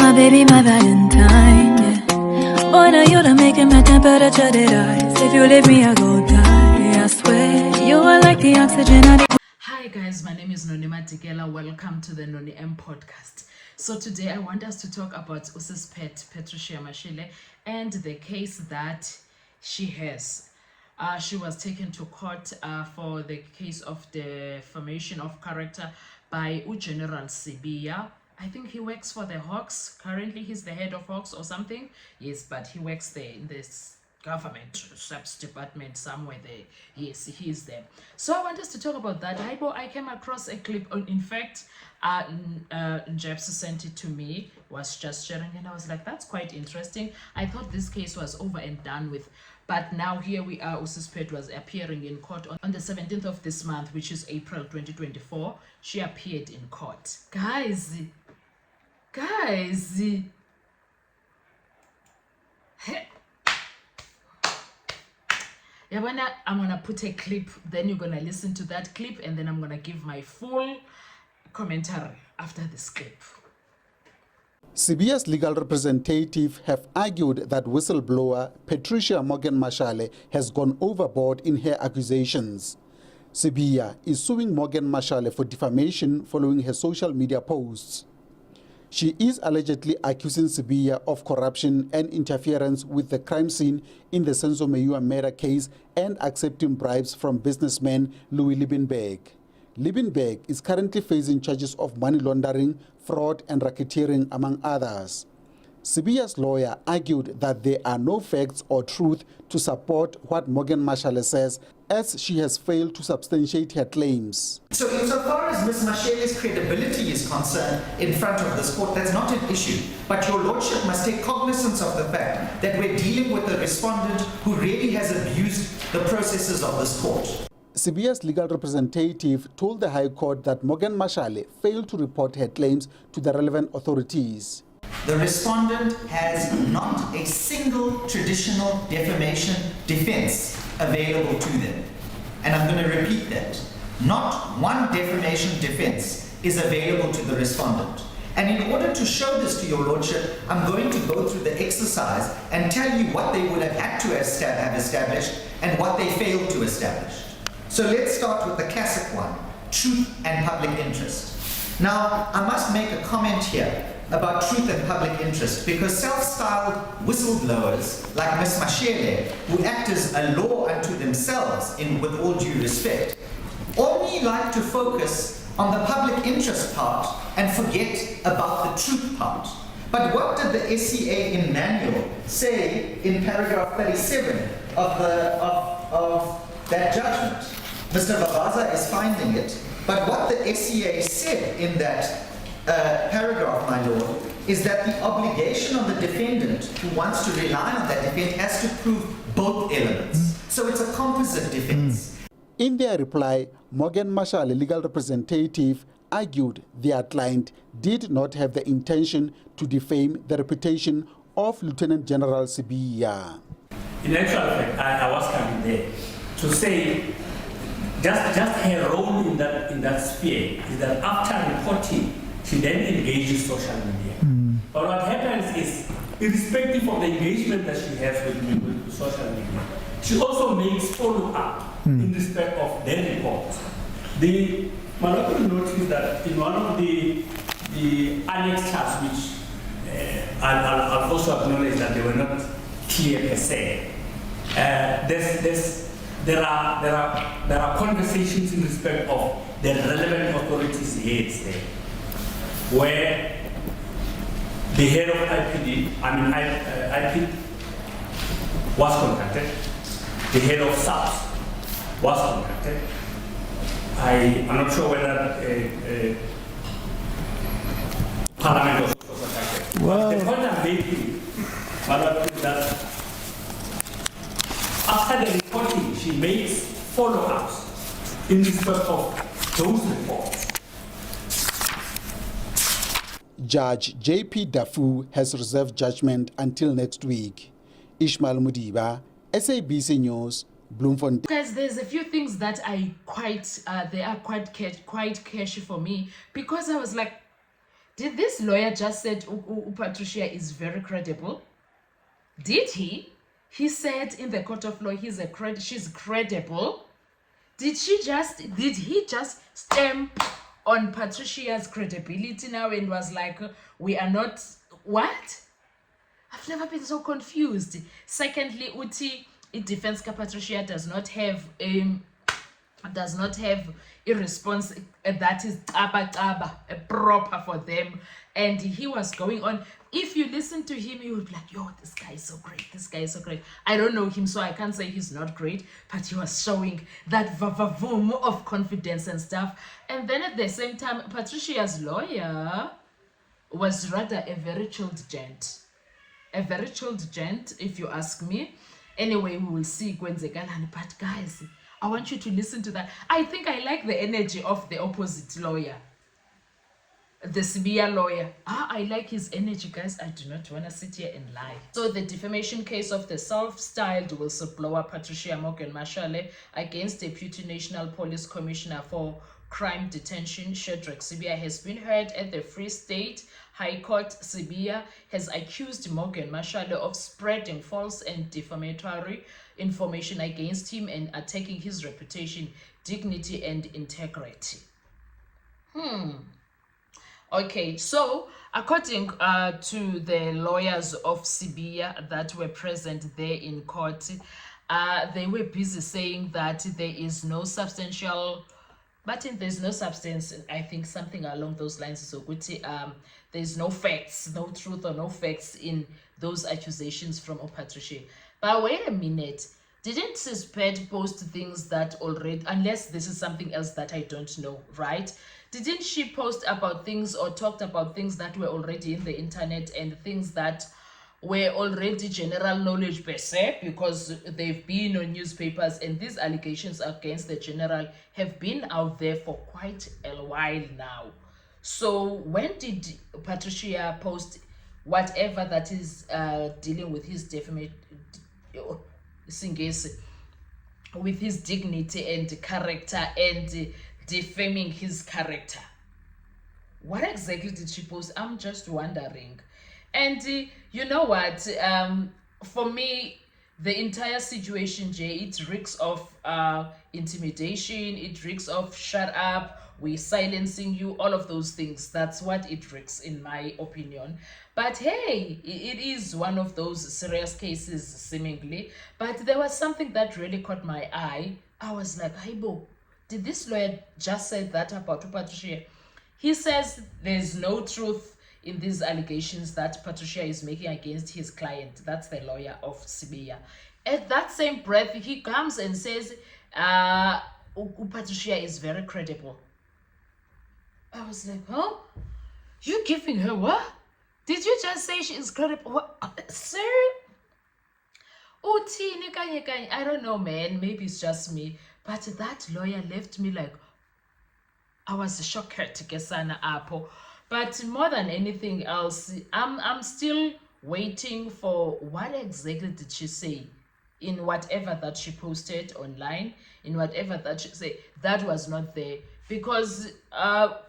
my baby, my Valentine, yeah. Boy, now you done making my temperature rise. If you leave me, I go die, I swear. You are like the oxygen I need. Hi guys, my name is Noni Matikela. Welcome to the Noni M podcast. So today I want us to talk about Usi's pet, Patricia Mashile, and the case that she has. She was taken to court for the case of defamation of character by General Sibiya. I think he works for the Hawks. Currently, he's the head of Hawks or something. Yes, but he works there in this government SAPS department somewhere there. Yes, he is there. So I want us to talk about that. I came across a clip. In fact, Jeps sent it to me, was just sharing, and I was like, that's quite interesting. I thought this case was over and done with. But now here we are. Usi's pet was appearing in court on the 17th of this month, which is April 2024. She appeared in court. Guys. Yeah, I'm gonna put a clip, then you're gonna listen to that clip, and then I'm gonna give my full commentary after this clip. Sibiya's legal representative have argued that whistleblower Patricia Morgan Mashale has gone overboard in her accusations. Sibiya is suing Morgan Mashale for defamation following her social media posts. She is allegedly accusing Sibiya of corruption and interference with the crime scene in the Senzo Meyiwa murder case and accepting bribes from businessman Louis Liebenberg. Liebenberg is currently facing charges of money laundering, fraud and racketeering, among others. Sibiya's lawyer argued that there are no facts or truth to support what Morgan Mashale says, as she has failed to substantiate her claims. So insofar as Ms. Mashale's credibility is concerned in front of this court, that's not an issue. But your lordship must take cognizance of the fact that we're dealing with a respondent who really has abused the processes of this court. Sibiya's legal representative told the High Court that Morgan Mashale failed to report her claims to the relevant authorities. The respondent has not a single traditional defamation defense available to them. And I'm going to repeat that. Not one defamation defense is available to the respondent. And in order to show this to your lordship, I'm going to go through the exercise and tell you what they would have had to have established and what they failed to establish. So let's start with the classic one, truth and public interest. Now, I must make a comment here about truth and public interest, because self-styled whistleblowers like Ms. Mashale, who act as a law unto themselves, with all due respect, only like to focus on the public interest part and forget about the truth part. But what did the SCA in manual say in paragraph 37 of that judgment? Mr. Babaza is finding it, but what the SCA said in that paragraph, my lord, is that the obligation of the defendant who wants to rely on that defense has to prove both elements. So it's a composite defense. In their reply, Morgan Mashale, legal representative, argued their client did not have the intention to defame the reputation of Lieutenant General Sibiya. In actual fact, I was coming there to say just her role in that sphere is that after reporting, she then engages social media. But what happens is, irrespective of the engagement that she has with social media, she also makes follow-up in respect of their reports. The Malcolm noticed that in one of the annexures, which I'll also acknowledge that they were not clear per se, there are conversations in respect of the relevant authorities' heads there, where the head of IP was contacted, the head of SAPS was contacted. I'm not sure whether Parliament was contacted. Wow. The point I'm making is that after the reporting, she makes follow-ups in respect of those reports. Judge J.P. Dafu has reserved judgment until next week. Ishmael Mudiba, SABC News, Bloemfontein. Guys, there's a few things that they are quite catchy for me, because I was like, Did this lawyer just said Patricia is very credible? Did he? He said in the court of law she's credible. Did he just stamp on Patricia's credibility now and was like, we are not what? I've never been so confused. Secondly, Uti, defense Patricia does not have a response that is proper for them. And he was going on. If you listen to him, you would be like, yo, this guy is so great. This guy is so great. I don't know him, so I can't say he's not great, but he was showing that vavavoom of confidence and stuff. And then at the same time, Patricia's lawyer was rather a very chilled gent. A very chilled gent, if you ask me. Anyway, we will see Gwenzegalani. But guys, I want you to listen to that. I think I like the energy of the opposite lawyer. The Sibiya lawyer. I like his energy, guys. I do not want to sit here and lie. So the defamation case of the self-styled whistleblower Patricia Morgan Mashale against Deputy National Police Commissioner for Crime Detention Shadrack Sibiya has been heard at the Free State High Court. Sibiya has accused Morgan Mashale of spreading false and defamatory information against him and attacking his reputation, dignity, and integrity. Okay, so according to the lawyers of Sibiya that were present there in court, they were busy saying that there is no substantial, but there's no substance, I think something along those lines. So there's no facts, no truth or no facts in those accusations from Patricia. But wait a minute, didn't Sisped post things that already, unless this is something else that I don't know, right? Didn't she post about things or talked about things that were already in the internet and things that were already general knowledge per se, because they've been on newspapers, and these allegations against the general have been out there for quite a while now. So when did Patricia post whatever that is dealing with his with his dignity and character and defaming his character? What exactly did she post? I'm just wondering. And you know what, for me, the entire situation, Jay, it reeks of intimidation, it reeks of shut up, we're silencing you, all of those things. That's what it reeks, in my opinion. But hey, it is one of those serious cases, seemingly. But there was something that really caught my eye. I was like, Haibo, did this lawyer just say that about Patricia? He says there's no truth in these allegations that Patricia is making against his client. That's the lawyer of Sibiya. At that same breath, he comes and says, Patricia is very credible. I was like, huh? You giving her what? Did you just say she is credible? What? Sir? I don't know, man. Maybe it's just me. But that lawyer left me like, I was shocked to get Sana Apple. But more than anything else, I'm still waiting for what exactly did she say in whatever that she posted online, in whatever that she said. That was not there. Because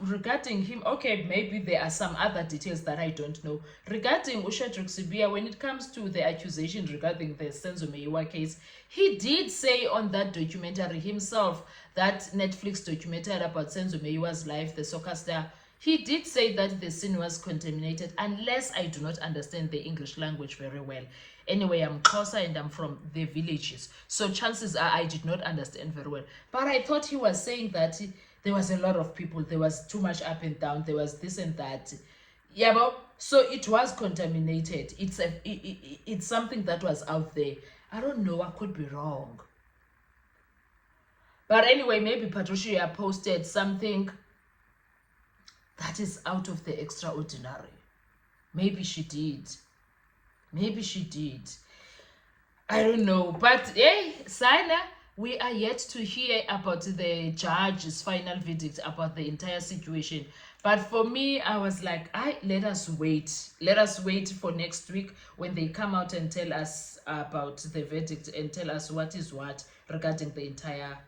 regarding him, okay, maybe there are some other details that I don't know. Regarding Shadrack Sibiya, when it comes to the accusation regarding the Senzo Meyiwa case, he did say on that documentary himself, that Netflix documentary about Senzo Meyiwa's life, the soccer star, he did say that the scene was contaminated, unless I do not understand the English language very well. Anyway, I'm closer and I'm from the villages, so chances are I did not understand very well. But I thought he was saying that there was a lot of people, there was too much up and down, there was this and that. Yeah, but so it was contaminated. It's something that was out there. I don't know, I could be wrong. But anyway, maybe Patricia posted something that is out of the extraordinary. Maybe she did. Maybe she did. I don't know. But hey, Sana, we are yet to hear about the judge's final verdict about the entire situation. But for me, I was like, let us wait. Let us wait for next week when they come out and tell us about the verdict and tell us what is what regarding the entire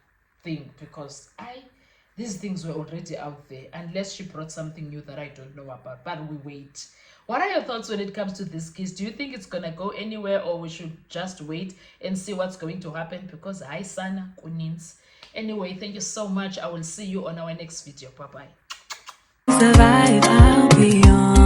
thing. Because These things were already out there, unless she brought something new that I don't know about. But we wait. What are your thoughts when it comes to this case? Do you think it's gonna go anywhere, or we should just wait and see what's going to happen? Because hi sana kunins. Anyway, thank you so much. I will see you on our next video. Bye bye. Survive, I'll be on.